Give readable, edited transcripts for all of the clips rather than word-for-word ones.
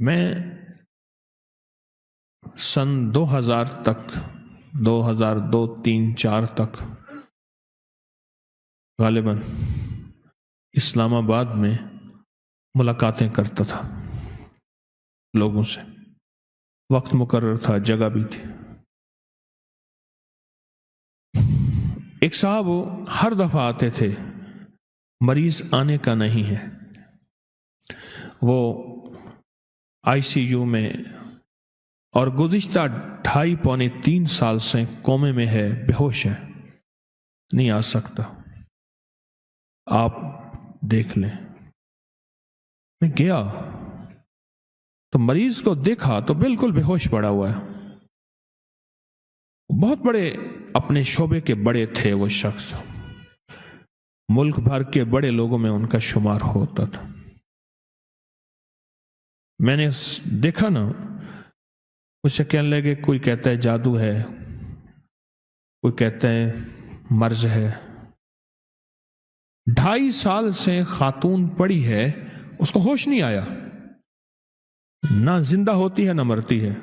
میں سن 2000 تک 2002 3 4 تک غالباً اسلام آباد میں ملاقاتیں کرتا تھا لوگوں سے. وقت مقرر تھا، جگہ بھی تھی. ایک صاحب ہر دفعہ آتے تھے، مریض آنے کا نہیں ہے، وہ ICU میں اور گزشتہ 2.5 پونے 3 سال سے کومے میں ہے، بے ہوش ہے، نہیں آ سکتا، آپ دیکھ لیں. میں گیا تو مریض کو دیکھا تو بالکل بے ہوش پڑا ہوا ہے. بہت بڑے اپنے شعبے کے بڑے تھے وہ شخص، ملک بھر کے بڑے لوگوں میں ان کا شمار ہوتا تھا. میں نے دیکھا نا، اسے کہنے لگے، کوئی کہتا ہے جادو ہے، کوئی کہتا ہے مرض ہے. 2.5 سال سے خاتون پڑی ہے، اس کو ہوش نہیں آیا، نہ زندہ ہوتی ہے نہ مرتی ہے.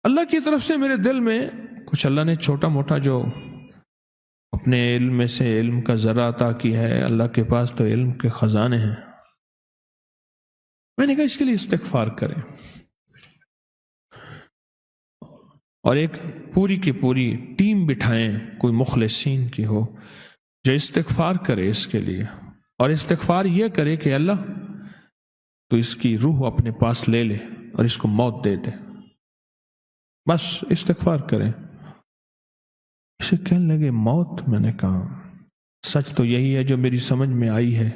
اللہ کی طرف سے میرے دل میں کچھ اللہ نے چھوٹا موٹا جو اپنے علم میں سے علم کا ذرہ عطا کیا ہے، اللہ کے پاس تو علم کے خزانے ہیں. میں نے کہا اس کے لیے استغفار کریں، اور ایک پوری کی پوری ٹیم بٹھائیں، کوئی مخلصین کی ہو جو استغفار کرے اس کے لیے، اور استغفار یہ کرے کہ اللہ تو اس کی روح اپنے پاس لے لے اور اس کو موت دے دے. بس استغفار کریں. اسے کہنے لگے موت؟ میں نے کہا سچ تو یہی ہے جو میری سمجھ میں آئی ہے،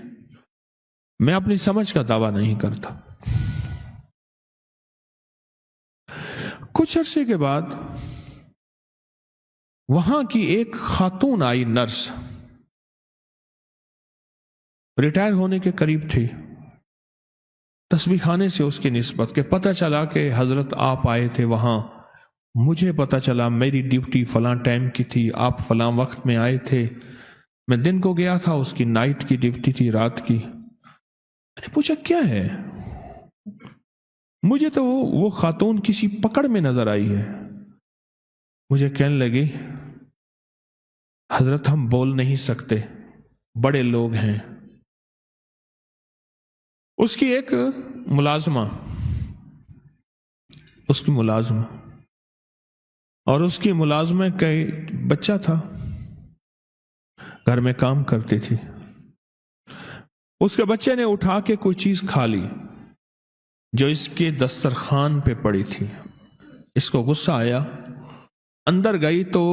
میں اپنی سمجھ کا دعویٰ نہیں کرتا. کچھ عرصے کے بعد وہاں کی ایک خاتون آئی، نرس، ریٹائر ہونے کے قریب تھی. تسبیح خانے سے اس کی نسبت کہ پتہ چلا کہ حضرت آپ آئے تھے وہاں، مجھے پتہ چلا میری ڈیوٹی فلاں ٹائم کی تھی، آپ فلاں وقت میں آئے تھے، میں دن کو گیا تھا، اس کی نائٹ کی ڈیوٹی تھی، رات کی. میں نے پوچھا کیا ہے؟ مجھے تو وہ خاتون کسی پکڑ میں نظر آئی ہے. مجھے کہنے لگی حضرت ہم بول نہیں سکتے، بڑے لوگ ہیں. اس کی ایک ملازمہ اور اس کی ملازمہ کا بچہ تھا، گھر میں کام کرتی تھی. اس کے بچے نے اٹھا کے کوئی چیز کھا لی جو اس کے دسترخوان پہ پڑی تھی. اس کو غصہ آیا، اندر گئی تو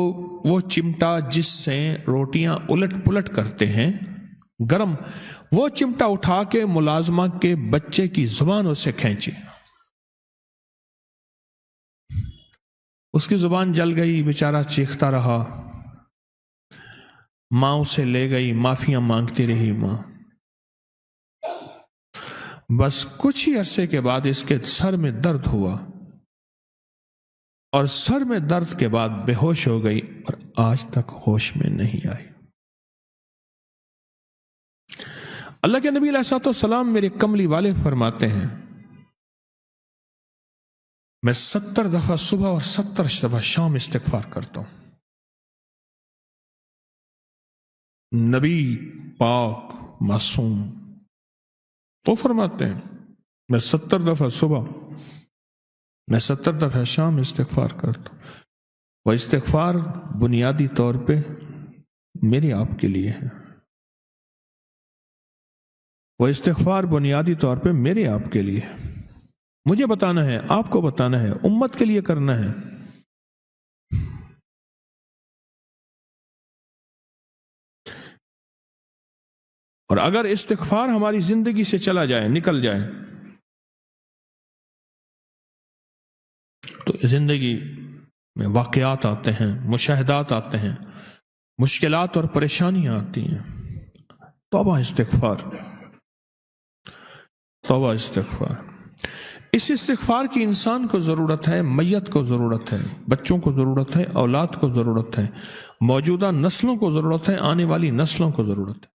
وہ چمٹا جس سے روٹیاں الٹ پلٹ کرتے ہیں گرم، وہ چمٹا اٹھا کے ملازمہ کے بچے کی زبان اسے کھینچی. اس کی زبان جل گئی، بیچارہ چیختا رہا. ماں اسے لے گئی، معافیاں مانگتی رہی ماں. بس کچھ ہی عرصے کے بعد اس کے سر میں درد ہوا، اور سر میں درد کے بعد بے ہوش ہو گئی اور آج تک ہوش میں نہیں آئی. اللہ کے نبی علیہ الصلوۃ والسلام میرے کملی والے فرماتے ہیں میں 70 دفعہ صبح اور 70 دفعہ شام استغفار کرتا ہوں. نبی پاک معصوم تو فرماتے ہیں میں 70 دفعہ صبح، میں 70 دفعہ شام استغفار کرتا ہوں. وہ استغفار بنیادی طور پہ میری آپ کے لیے ہے، وہ استغفار بنیادی طور پہ میرے آپ کے لیے ہے. مجھے بتانا ہے، آپ کو بتانا ہے، امت کے لیے کرنا ہے. اور اگر استغفار ہماری زندگی سے چلا جائے، نکل جائے، تو زندگی میں واقعات آتے ہیں، مشاہدات آتے ہیں، مشکلات اور پریشانیاں آتی ہیں. توبہ استغفار، توبہ استغفار. اس استغفار کی انسان کو ضرورت ہے، میت کو ضرورت ہے، بچوں کو ضرورت ہے، اولاد کو ضرورت ہے، موجودہ نسلوں کو ضرورت ہے، آنے والی نسلوں کو ضرورت ہے.